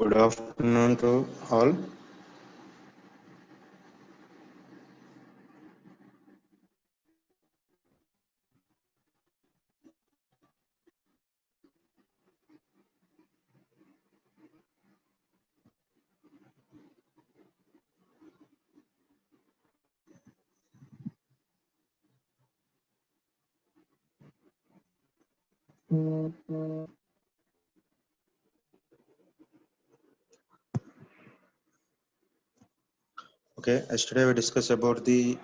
Good afternoon to all. Okay, yesterday we discussed about the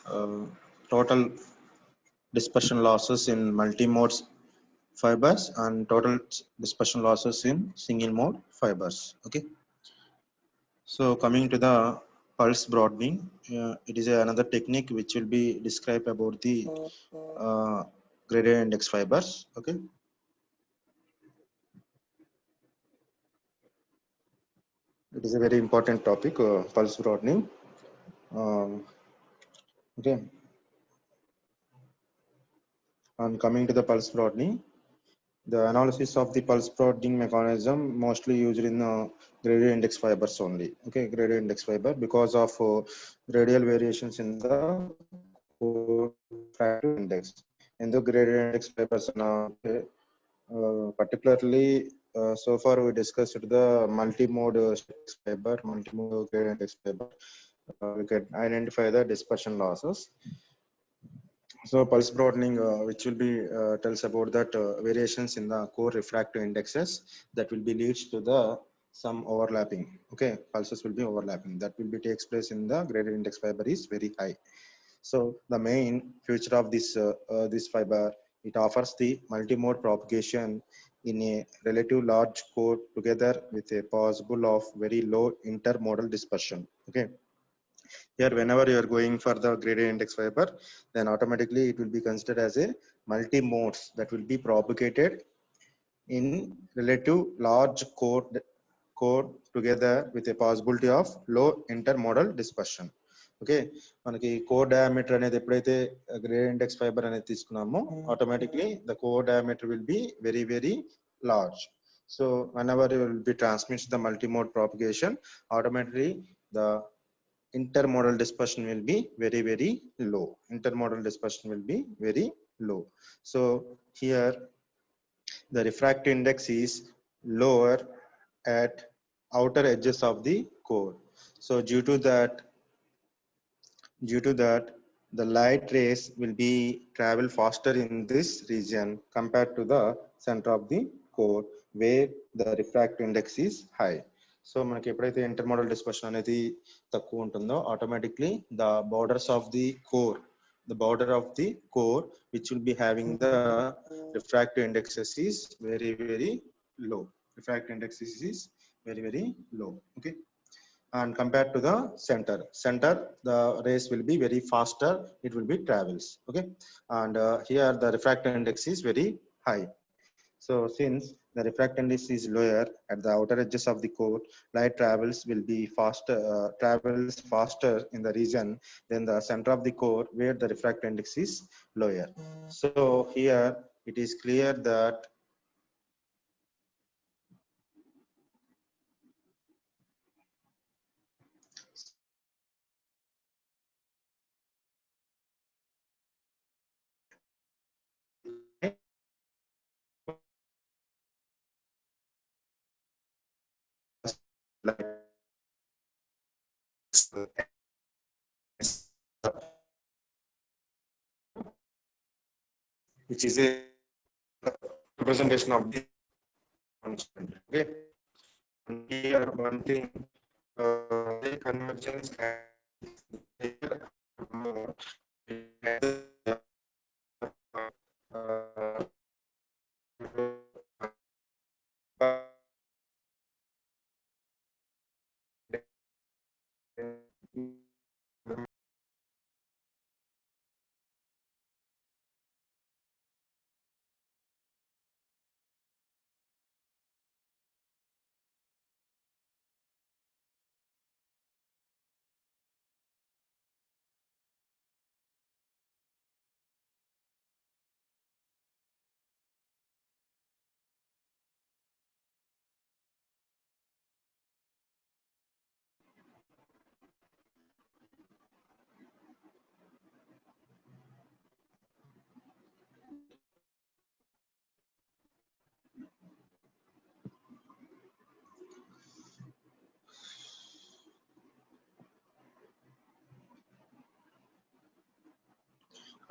uh, total dispersion losses in multi-mode fibers and total dispersion losses in single mode fibers. Okay, so coming to the pulse broadening, it is another technique which will be described about the uh, gradient index fibers. Okay, it is a very important topic, pulse broadening. Um, okay, and coming to the pulse broadening. The analysis of the pulse plotting mechanism mostly used in gradient index fibers only. Okay, gradient index fiber because of radial variations in the refractive index. In the gradient index fibers, particularly so far we discussed the multi-mode fiber, multi-mode gradient index fiber. We can identify the dispersion losses. So pulse broadening, which will be tells about that variations in the core refractive indexes that will be leads to the some overlapping. Okay, pulses will be overlapping. That will be takes place in the gradient index fiber is very high. So the main feature of this fiber, it offers the multimode propagation in a relative large core together with a possible of very low intermodal dispersion. Okay. Here, whenever you are going for the gradient index fiber, then automatically it will be considered as a multi-modes that will be propagated in relative large core together with a possibility of low intermodal dispersion. Okay మనకి core diameter అనేది ఎప్పుడైతే gradient index fibre అనేది తీసుకున్నామో automatically the core diameter will be very very large. So whenever you will be transmits the multimode propagation, automatically the intermodal dispersion will be very very low. Intermodal dispersion will be very low. So here the refractive index is lower at outer edges of the core. So due to that the light rays will be travel faster in this region compared to the center of the core where the refractive index is high. So మనకి ఎప్పుడైతే ఇంటర్మోడల్ dispersion అనేది తక్కువ ఉంటుందో automatically the borders of the core, the border of the core which will be having the refractive indexes is very very low. Refractive indexes is very very low. Okay, and compared to the center the rays will be very faster, it will be travels. Okay, and here the refractive index is very high. So since the refractive index is lower at the outer edges of the core, light travels will be faster, travels faster in the region than the center of the core where the refractive index is lower. So here it is clear that which is a representation of the constant. Okay, and here one thing, the convergence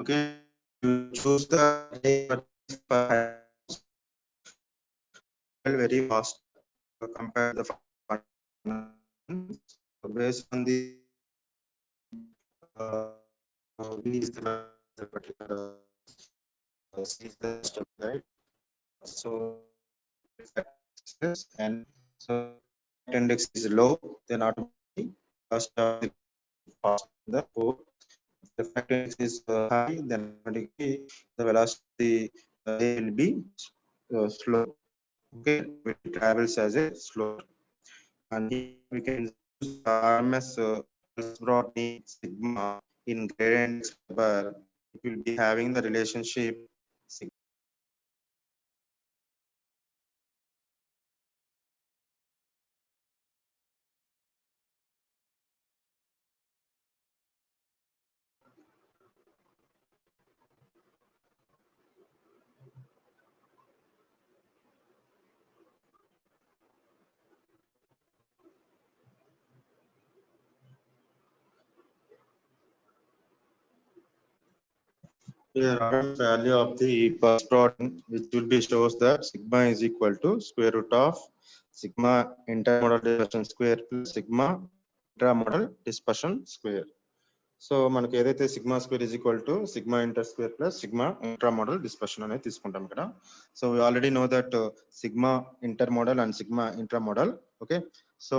Okay, you choose the very fast compared to the based on the V is the particular C is the step, right? So and so index is low, then automatically first fast the code. The factor index is high, then automatically the velocity will be slow. Okay, it travels as a slow. And here we can use RMS pulse broadening sigma in gradient index fiber. It will be having the relationship sigma. Here RMS value of the pulse broadening, which will be shows that sigma is equal to square root of sigma intermodal dispersion square plus sigma intramodal dispersion square. So మనకి ఏదైతే sigma square is equal to sigma inter square plus sigma intra modal dispersion అనేది తీసుకుంటాం ఇక్కడ. So we already know that sigma inter modal and sigma intra modal. Okay, so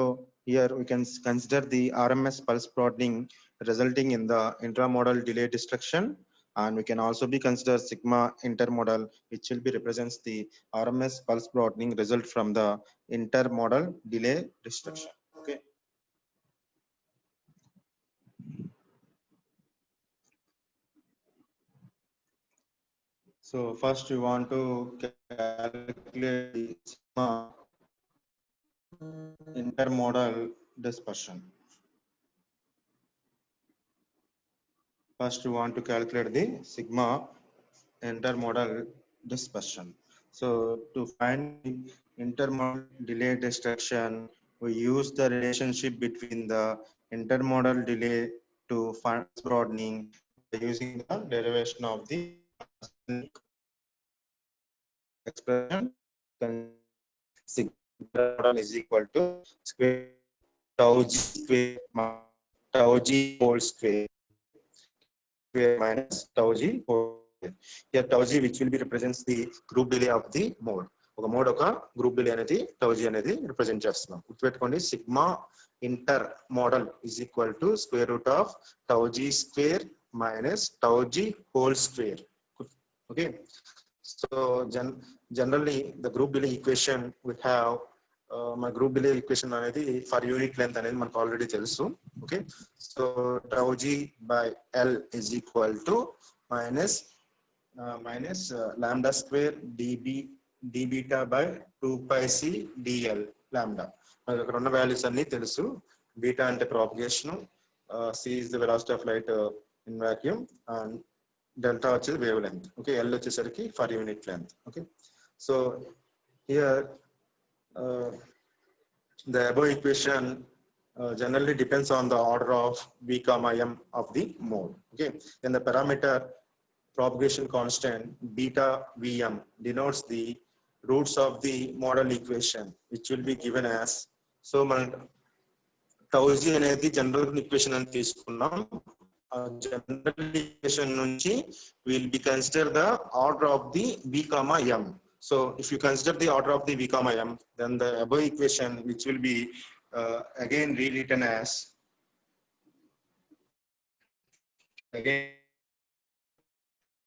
here we can consider the RMS pulse broadening resulting in the intramodal delay destruction, and we can also be consider sigma intermodal, which will be represents the RMS pulse broadening result from the intermodal delay destruction. Okay. So first we want to calculate the sigma intermodal dispersion. First we want to calculate the sigma intermodal dispersion. So to find the intermodal delay destruction, we use the relationship between the intermodal delay to find broadening by using the derivation of the expression. Sigma model is equal to square tau g square tau g whole square minus tau g whole square. Here tau g, which will be represents the group delay of the mode. ఒక mode ఒక group delay అనేది tau g అనేది represent చేస్తున్నాం. గుర్తుపెట్టుకోండి, sigma inter model is equal to square root of tau g square minus tau g whole square. Okay, so generally the group delay equation we have my group delay equation అనేది for unit length అనేది మనకు already తెలుసు. Okay, so tau g by L is equal to minus lambda square d beta by 2 pi c dl lambda. మనకు అక్కడ ఉన్న values అన్ని తెలుసు. Beta అంటే propagation, c is the velocity of light in vacuum, and delta వచ్చేది wave length. Okay, L వచ్చేసరికి for unit length. Okay, so here the above equation generally depends on the order of v comma m of the mode. Okay, then the parameter propagation constant beta vm denotes the roots of the model equation, which will be given as, so man tau g అనేది general equation అని తీసుకున్నాం. General equation nunchi will be consider the order of the v comma m. So if you consider the order of the v comma m, then the above equation, which will be again rewritten as again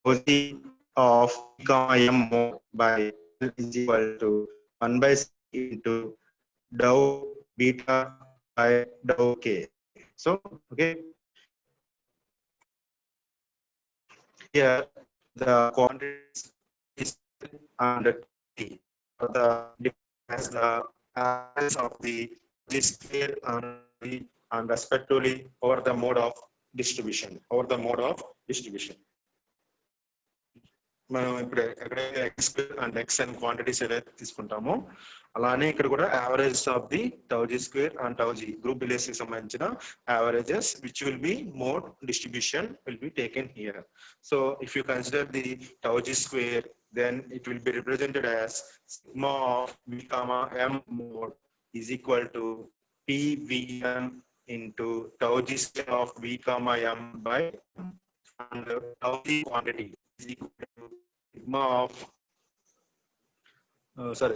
of v comma m mode by L is equal to 1 by c into dou beta by dou k. So okay, here the quantities is and t or the as the average of the square and respectively over the mode of distribution. మనం ఇప్పుడు ఎక్కడైతే x and x and quantities ఏదైతే తీసుకుంటామో అలానే ఇక్కడ కూడా average of the tau G square and tau G group delays కి సంబంధించిన averages which will be mode distribution will be taken here. So if you consider the tau G square, then it will be represented as sigma of v comma m mode is equal to pvm into tau g square of v comma m by m, and tau g quantity is equal to sigma of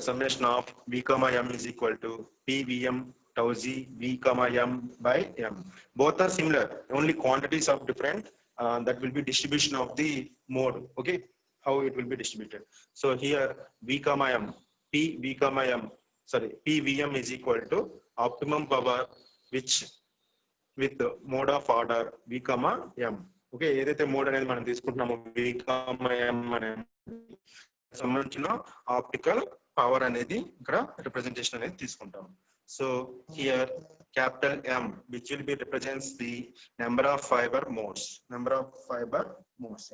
summation of v comma m is equal to pvm tau g v comma m by m. Both are similar, only quantities are different. That will be distribution of the mode. Okay, how it will be distributed. So here v comma m, pvm is equal to optimum power which with the mode of order v comma m. Okay, ఏదైతే mode అనేది మనం తీసుకుంటున్నామో v comma m అనే సంబంధించిన optical power అనేది ఇక్కడ representation అనేది తీసుకుంటాం. So here capital M which will be represents the number of fiber modes.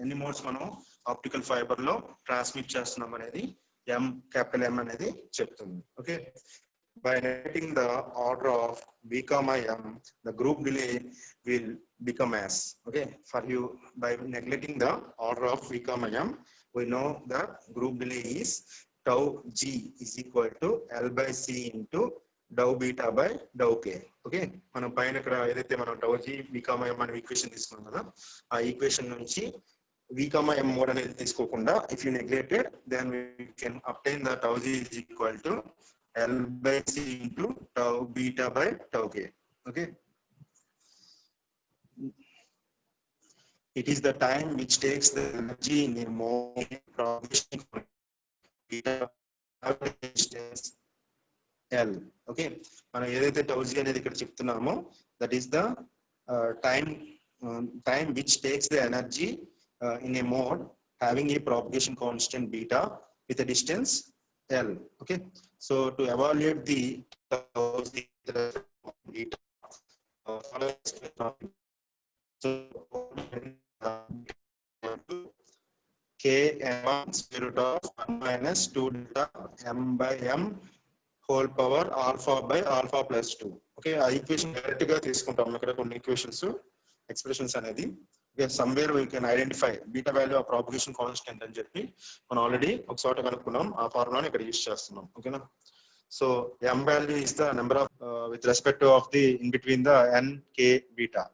ఎన్ని మోడ్స్ మనం ఆప్టికల్ ఫైబర్ లో ట్రాన్స్మిట్ చేస్తున్నాం అనేది capital M అనేది చెప్తుంది. Okay, by neglecting the order of v comma m, the group delay will become as. Okay, for you, by neglecting the order of v comma m, we know the group delay is tau g is equal to L by C into dou beta by dou k. Okay, మనం పైన ఇక్కడ ఏదైతే మనం tau g v comma m అనే equation తీసుకున్నాం కదా, ఆ equation నుంచి v comma m మోడ్ అనేది తీసుకోకుండా if you neglected, then we can obtain the tau g is equal to L by C into tau beta by tau k. Okay, it is the time which takes the energy in a mode propagation beta distance L. Okay, మనం ఏదైతే tau g అనేది ఇక్కడ చెప్తున్నామో that is the time which takes the energy in a mode having a propagation constant beta with a distance L. Okay, so to evaluate the tau g beta, so kn1 square root of 1 minus 2 delta m by m whole power alpha by alpha plus 2. Okay, ఆ equation direct గా తీసుకుంటాం. ఇక్కడ కొన్ని equations expressions అనేది somewhere we can identify beta value of propagation constant అని చెప్పి మనం already ఒక చోట కనుక్కున్నాం. ఆ ఫార్ములాని ఇక్కడ యూస్ చేస్తున్నాం. ఓకేనా, so m value is the number of with respect to of the in between the n k beta.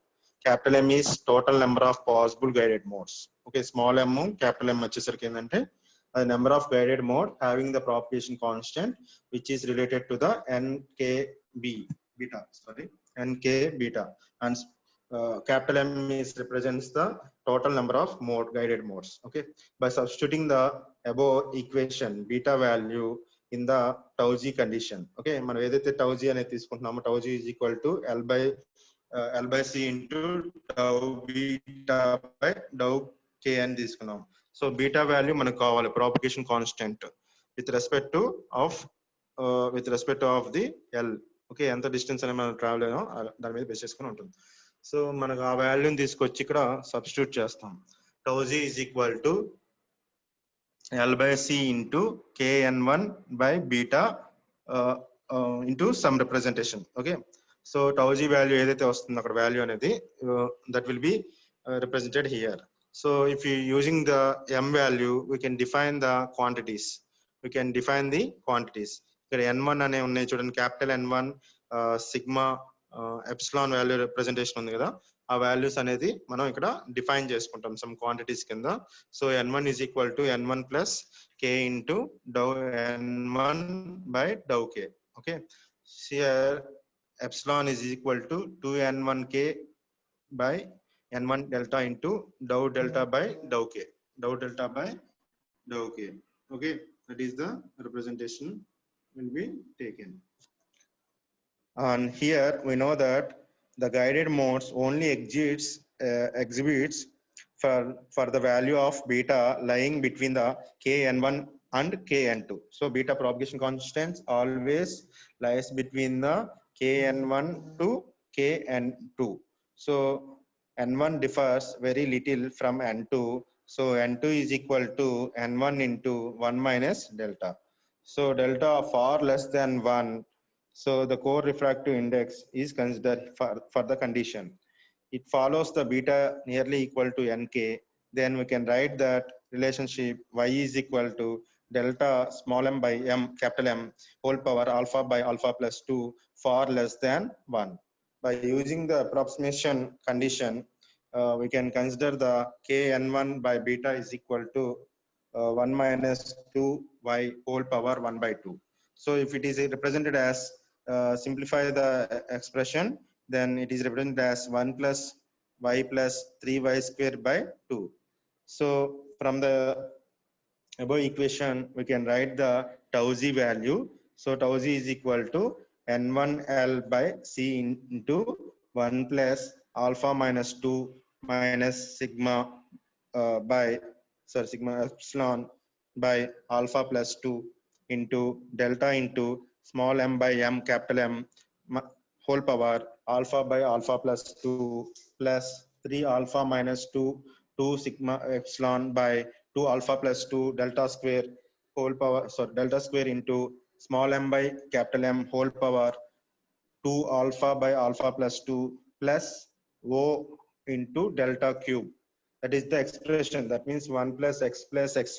Capital M is total number of possible guided modes. Okay, small m capital M వచ్చేసరికి ఏంటంటే the number of guided mode having the propagation constant which is related to the nk beta, and capital M is represents the total number of guided modes. Okay, by substituting the above equation beta value in the tau g condition. Okay, మనం ఏదైతే tau g అనేది తీసుకుంటున్నామో tau g is equal to L by C into tau beta by dou k అని తీసుకున్నాం. So beta value మనకు కావాలి propagation constant with respect of the L. Okay, ఎంత distance అనేది మనం ట్రావెల్ అయ్యాం దాని మీద బేస్ చేసుకుని ఉంటుంది. సో మనకు ఆ వాల్యూని తీసుకొచ్చి ఇక్కడ సబ్స్టిట్యూట్ చేస్తాం. tau g is equal to L by C into kn1 by beta into some representation. Okay, so tau g value ఏదైతే వస్తుందో అక్కడ వాల్యూ అనేది that will be represented here. So if you using the m value, we can define the quantities. ఇక్కడ n1 అనే ఉన్నాయి చూడండి, capital n1 sigma epsilon value representation ఉంది కదా, ఆ వాల్యూస్ అనేది మనం ఇక్కడ డిఫైన్ చేసుకుంటాం సమ్ క్వాంటిటీస్ కింద. So n1 is equal to n1 plus k into dou n1 by dou k. Okay, here epsilon is equal to 2n1k by n1 delta into dou delta by dou k. Okay, that is the representation will be taken. And here we know that the guided modes only exhibits for the value of beta lying between the kn1 and kn2. So beta propagation constants always lies between the kn1 to kn2. So n1 differs very little from n2, So n2 is equal to n1 into 1 minus delta. So delta far less than 1. So the core refractive index is considered for the condition. It follows the beta nearly equal to nk. Then we can write that relationship y is equal to delta small m by m capital M whole power alpha by alpha plus 2 far less than 1. By using the approximation condition, we can consider the kn1 by beta is equal to 1 minus 2y whole power 1 by 2. So if it is represented as simplify the expression, then it is represented as 1 plus y plus 3y square by 2. So from the above equation, we can write the tau z value. So tau z is equal to n1l by c into 1 plus alpha minus 2 minus sigma sigma epsilon by alpha plus 2 into delta into small m by m capital M whole power alpha by alpha plus 2 plus 3 alpha minus 2 sigma epsilon by 2 alpha plus 2 delta square whole power, so delta square into small m by capital M whole power 2 alpha by alpha plus 2 plus O into delta cube. That is the expression. That means 1 plus x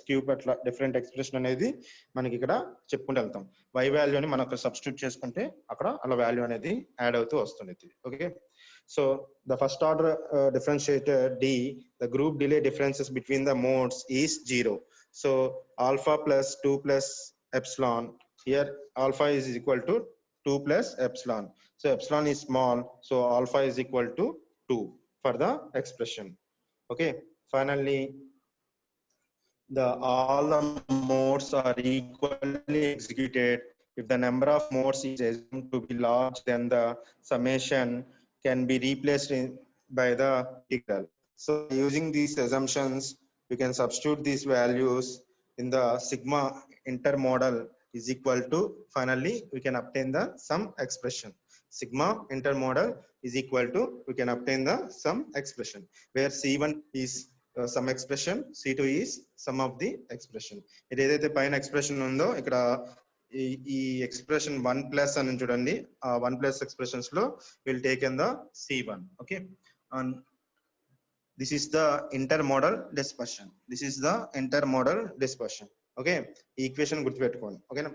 cube అట్లా different expression అనేది మనకి ఇక్కడ చెప్పుకుంటూ వెళ్తాం. y వాల్యూని మనం అక్కడ substitute చేసుకుంటే అక్కడ అలా వాల్యూ అనేది యాడ్ అవుతూ వస్తుంది. Okay, so the first order differentiator D, the group delay differences between the modes is 0. So alpha plus 2 plus epsilon, here alpha is equal to 2 plus epsilon. So epsilon is small, so alpha is equal to 2 for the expression. Okay, finally all the modes are equally executed if the number of modes is assumed to be large, then the summation can be replaced by the integral. So using these assumptions, we can substitute these values in the sigma intermodal is equal to, finally we can obtain the sum expression. Sigma intermodal is equal to, we can obtain the sum expression where C1 is some expression, C2 is sum of the expression. ఇది ఏదైతే పైన expression ఉందో ఇక్కడ ఈ expression 1 plus అని చూడండి, ఆ 1 plus expressions లో will take in the C1. Okay, and this is the intermodal dispersion. This is the intermodal dispersion. Okay, ఈ ఈక్వేషన్ గుర్తుపెట్టుకోండి. ఓకేనా,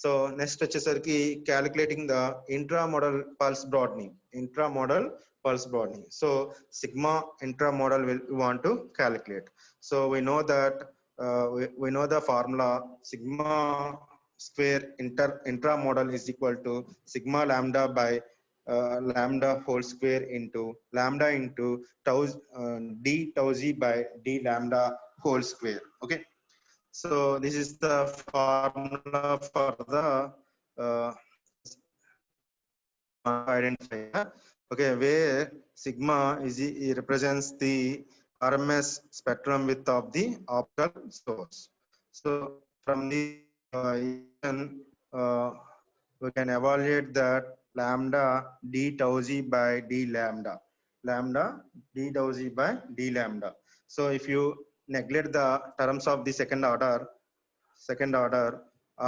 సో నెక్స్ట్ వచ్చేసరికి calculating the intramodal pulse broadening. Intramodal pulse broadening. So sigma intramodal we want to calculate. So we know that we know the formula sigma square intramodal is equal to sigma lambda by lambda whole square into lambda into tau d tau z by d lambda whole square. Okay, so this is the formula for the identifier. Okay, where sigma is represents the RMS spectrum width of the optical source. So from the we can evaluate that lambda d tau z by d lambda, lambda d tau z by d lambda. So if you neglect the terms of the second order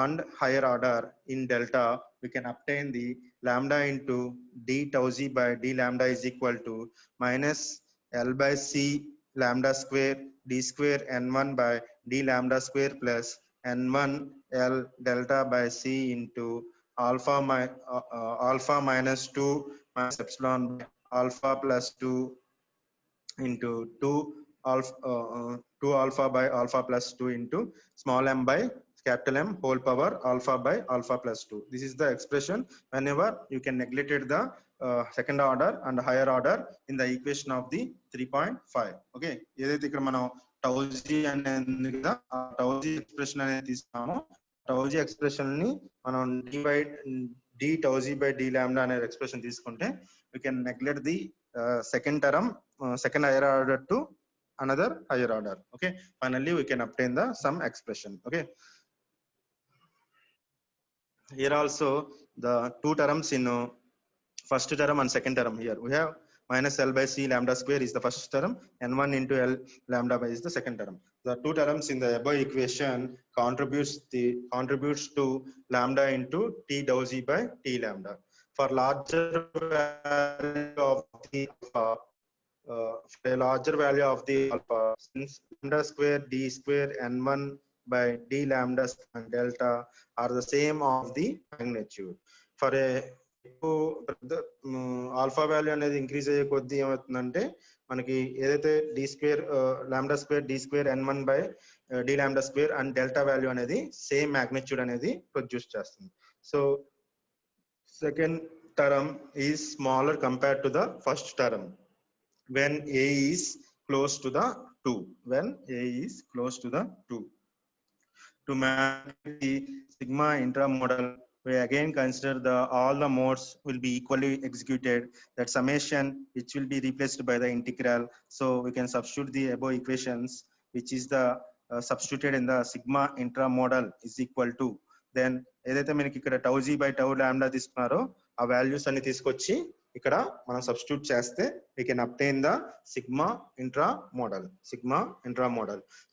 and higher order in delta, we can obtain the lambda into d tau z by d lambda is equal to minus L by C lambda square d square n1 by d lambda square plus n1 L delta by C into alpha minus 2 minus epsilon by alpha plus 2 into 2 alpha by alpha plus 2 into small m by capital M whole power alpha by alpha plus 2. This is the expression whenever you can neglect the second order and higher order in the equation of the 3.5. Okay, ఏదైతే ఇక్కడ మనం tau z అనేది కదా, tau z expression అనేది తీసుకున్నామో tau z expression ని మనం d tau z by d lambda అనే ఎక్స్ప్రెషన్ తీసుకుంటే we can neglect the second term, second higher order to another higher order. Okay, finally we can obtain the sum expression. Okay, here also the two terms in first term and second term, here we have minus L by C lambda square is the first term, N1 into L lambda by is the second term. The two terms in the above equation contributes to lambda into T dou Z by T lambda. For larger value of the alpha, for a larger value of the alpha, since lambda square D square N1 by D lambda and delta are the same of the magnitude. For a alpha value అనేది increase అయ్యే కొద్దీ ఏమవుతుందంటే మనకి ఏదైతే D square lambda square D square N1 by D lambda square and delta value అనేది same magnitude అనేది produce చేస్తుంది. So second term is smaller compared to the first term when A is close to the 2. When A is close to the 2. To map the sigma intramodal, we again consider all the modes will be equally executed. That summation which will be replaced by the integral. So we can substitute the above equations, which is the substituted in the sigma intramodal is equal to. Then ఏదైతే మనకి ఇక్కడ tau z by tau lambda తీసుకున్నారో ఆ values అన్ని తీసుకొచ్చి ఇక్కడ మనం substitute చేస్తే we can obtain the sigma intramodal.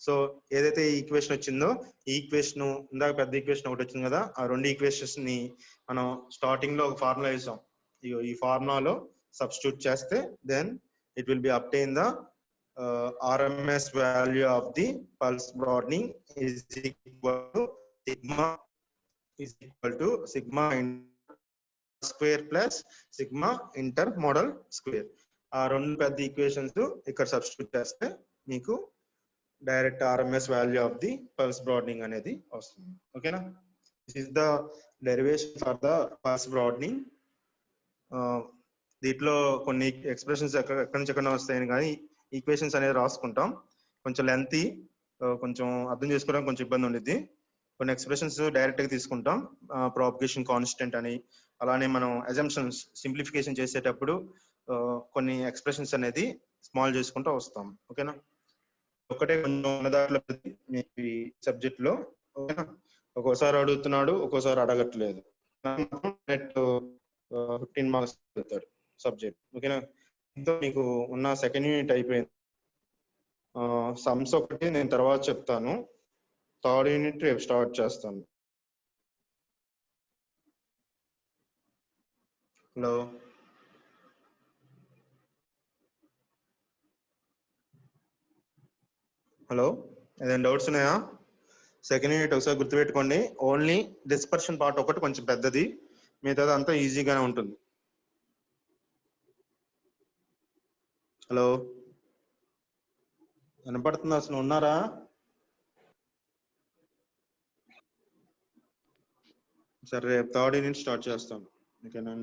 So ఏదైతే ఈ ఈక్వేషన్ వచ్చిందో ఈ ఈక్వేషన్ ఇందాక పెద్ద ఈక్వేషన్ ఒకటి వచ్చింది కదా, ఆ రెండు ఈక్వేషన్స్ ని మనం స్టార్టింగ్ లో ఒక ఫార్ములా వేసాం. ఈ ఫార్ములాలో సబ్స్టిట్యూట్ చేస్తే then it will be obtain the RMS value of the pulse broadening is equal to sigma square plus sigma intermodal square. ఆ రెండు పెద్ద ఈక్వేషన్స్ ఇక్కడ సబ్స్టిట్యూట్ చేస్తే మీకు direct RMS value of the pulse broadening అనేది వస్తుంది. ఓకేనా? This is the derivation for the pulse broadening. దీంట్లో కొన్ని ఎక్స్ప్రెషన్స్ ఎక్కడి నుంచి ఎక్కడ వస్తాయని కానీ ఈక్వేషన్స్ అనేది రాసుకుంటాం. కొంచెం లెంతీ, కొంచెం అర్థం చేసుకోవడానికి కొంచెం ఇబ్బంది ఉండిద్ది. కొన్ని ఎక్స్ప్రెషన్స్ డైరెక్ట్ గా తీసుకుంటాం, ప్రాపగేషన్ కాన్స్టెంట్ అని. అలానే మనం అజంప్షన్స్ సింప్లిఫికేషన్ చేసేటప్పుడు కొన్ని ఎక్స్ప్రెషన్స్ అనేది స్మాల్ చేసుకుంటూ వస్తాం. ఓకేనా? ఒకటే కొంచెం ఉన్న దాంట్లో మీ సబ్జెక్ట్ లో. ఓకేనా? ఒక్కోసారి అడుగుతున్నాడు, ఒక్కోసారి అడగట్లేదు. నెట్ 15 మార్క్స్ పెడతాడు సబ్జెక్ట్. ఓకేనా? ఇంతో మీకు ఉన్న సెకండ్ యూనిట్ అయిపోయింది. సమ్స్ ఒకటి నేను తర్వాత చెప్తాను. థర్డ్ యూనిట్ రేపు స్టార్ట్ చేస్తాను. హలో హలో, ఏదైనా డౌట్స్ ఉన్నాయా? సెకండ్ యూనిట్ ఒకసారి గుర్తుపెట్టుకోండి. ఓన్లీ డిస్పర్షన్ పార్ట్ ఒకటి కొంచెం పెద్దది, మిగతాది అంతా ఈజీగానే ఉంటుంది. హలో, వినపడుతుంది? అసలు ఉన్నారా? సరే, రేపు థర్డ్ యూనిట్ స్టార్ట్ చేస్తాను. ఓకేనా?